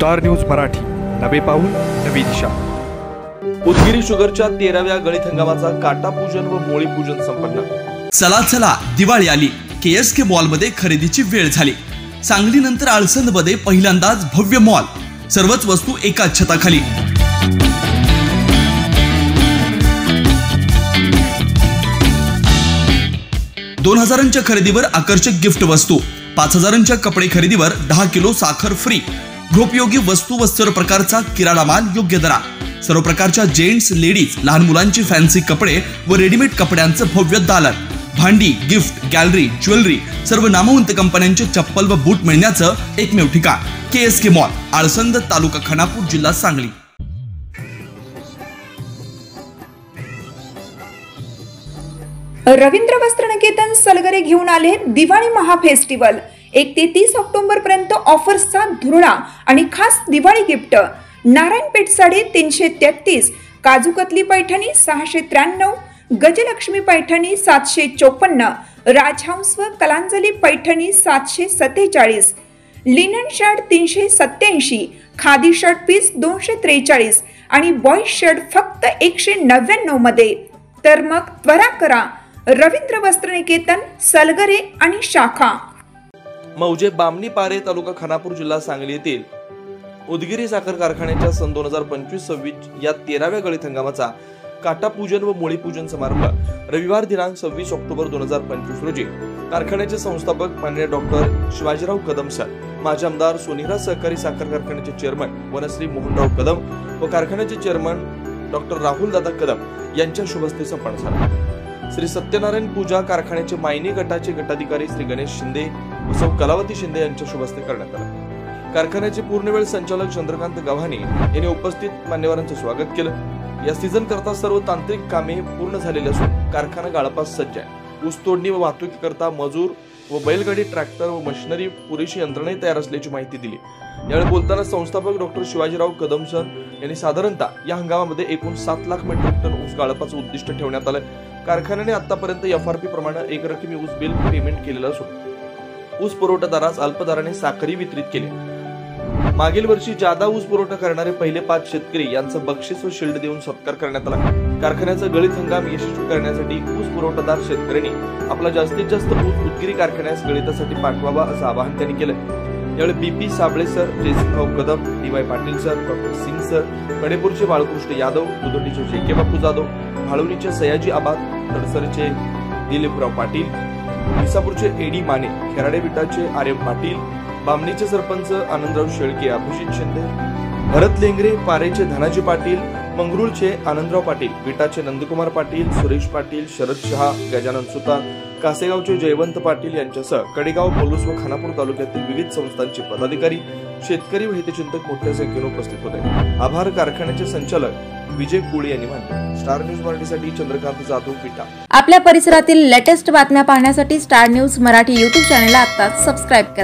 Star news Marathi, नवे पाऊल नवी दिशा। उदगीर शुगरच्या 13व्या गळीत हंगामाचा काटा पूजन व मोळी पूजन संपन्न। चला चला दिवाळी आली। KSK मॉल मध्ये खरेदीची वेळ झाली। सांगली नंतर आळसंद मध्ये पहिल्यांदाच भव्य मॉल, सर्वच वस्तू एकाच छताखाली। $2000च्या खरेदीवर आकर्षक गिफ्ट वस्तू, 5000च्या कपडे खरेदीवर 10 किलो साखर फ्री। गृहोपयोगी वस्तू व सर्व प्रकारचा किराणा माल योग्य दरात। सर्व प्रकारच्या जेंट्स, लेडीज, लहान मुलांची फॅन्सी कपडे व रेडीमेड कपड्यांचं भव्य दालन। भांडी, गिफ्ट, गॅलरी, ज्वेलरी, सर्व नामवंत कंपन्यांचे चप्पल व बूट मिळण्याचं एकमेव ठिकाण KSK मॉल, आळसंद, तालुका खानापूर, जिल्हा सांगली। रवींद्र वस्त्रनिकेतन सलगरे घेऊन आले दिवाळी महा फेस्टिवल। 1 ते 30 ऑक्टोबर पर्यंत ऑफर्सचा धुरळा आणि खास दिवाळी गिफ्ट। नारायणपेठ साडी 333, काजू कतली पैठणी 693, गजलक्ष्मी पैठणी 754, राजहंस व Kalanjali Paithani 747, linen shirt 387, khadi shirt piece 243 आणि बॉय शर्ट फक्त 199 मध्ये। तर मग त्वरा करा, रवींद्र वस्त्रनिकेतन सलगरे आणि शाखा मौजे बामणी पारे, तालुका खानापूर, जिल्हा सांगली येथील उदगीर साखर कारखान्याच्या सन 2025-26 या 13व्या गळीत हंगामाचा काटा पूजन व मोळी पूजन समारंभ रविवार दिनांक 26 ऑक्टोबर 2025 रोजी कारखान्याचे संस्थापक माननीय डॉक्टर शिवाजीराव कदम सर, माजी आमदार सोनेरा सहकारी साखर कारखान्याचे चेअरमन वनश्री मोहनराव कदम व कारखान्याचे चेअरमन डॉक्टर राहुल दादा कदम यांच्या शुभ हस्ते संपन्न झाला। श्री सत्यनारायण पूजा कारखान्याचे मायनी गटाचे गटाधिकारी श्री गणेश शिंदे व सौ कलावती शिंदे यांच्या शुभ हस्ते करण्यात आले। कारखान्याचे पूर्णवेळ संचालक चंद्रकांत गव्हाणे यांनी उपस्थित मान्यवरांचे स्वागत केलं। या सीझन करता सर्व तांत्रिक कामे पूर्ण झालेली असून कारखाना गाळपास सज्ज आहे। ऊस तोडणी व वाहतुकी करता मजूर व बैलगाडी, ट्रॅक्टर व मशिनरी पुरेशी यंत्रणा तयार असल्याची माहिती दिली। यावेळी बोलताना संस्थापक डॉक्टर शिवाजीराव कदम सर यांनी साधारणतः या हंगामामध्ये एकूण 7 लाख मेट्रिक टन ऊस गाळपाचं उद्दिष्ट ठेवण्यात आलं। कारखान्याने आतापर्यंत FRP प्रमाणे एकरकमी ऊस बिल पेमेंट केलेलं असून ऊस पुरवठादारास अल्पदराने साखरही वितरित केली। मागील वर्षी जादा ऊस पुरवठा करणारे पहिले 5 शेतकरी यांचं बक्षीस व शिल्ड देऊन सत्कार करण्यात आला। कारखान्याचा गळीत हंगाम यशस्वी करण्यासाठी ऊस पुरवठादार शेतकऱ्यांनी आपला जास्तीत जास्त ऊस उदगीर कारखान्यास गळीतासाठी पाठवावा असं आवाहन त्यांनी केलं। यावेळी BP Sable sir, Jaysingrao Kadam, DY Patil sir, doctor Singh sir, कडेपूरचे बाळकृष्ण यादव, दुधोटीचे JK बापू जाधव, भाळवणीचे सयाजी आबाद, तडसरचे दिलीपराव पाटील, विसापूरचे AD माने, खेराडे विटाचे आर्यम पाटील, बामणीचे सरपंच आनंदराव शेळके, अभिजित शिंदे, भरत लेंगरे, पारेचे धनाजी पाटील, मंगरुळचे आनंदराव पाटील, विटाचे नंदकुमार पाटील, सुरेश पाटील, शरद शहा, गजानन सुतार, कासेगावचे जयवंत पाटील यांच्यासह कडेगाव, पलूस व खानापूर तालुक्यातील विविध संस्थांचे पदाधिकारी, शेतकरी व हितचिंतक मोठ्या संख्येने उपस्थित होते। आभार कारखान्याचे संचालक विजय कुळे यांनी मानले। स्टार न्यूज मराठीसाठी चंद्रकांत जाधव, विटा। आपल्या परिसरातील लेटेस्ट बातम्या पाहण्यासाठी स्टार न्यूज मराठी YouTube चॅनलला आता सबस्क्राइब करा।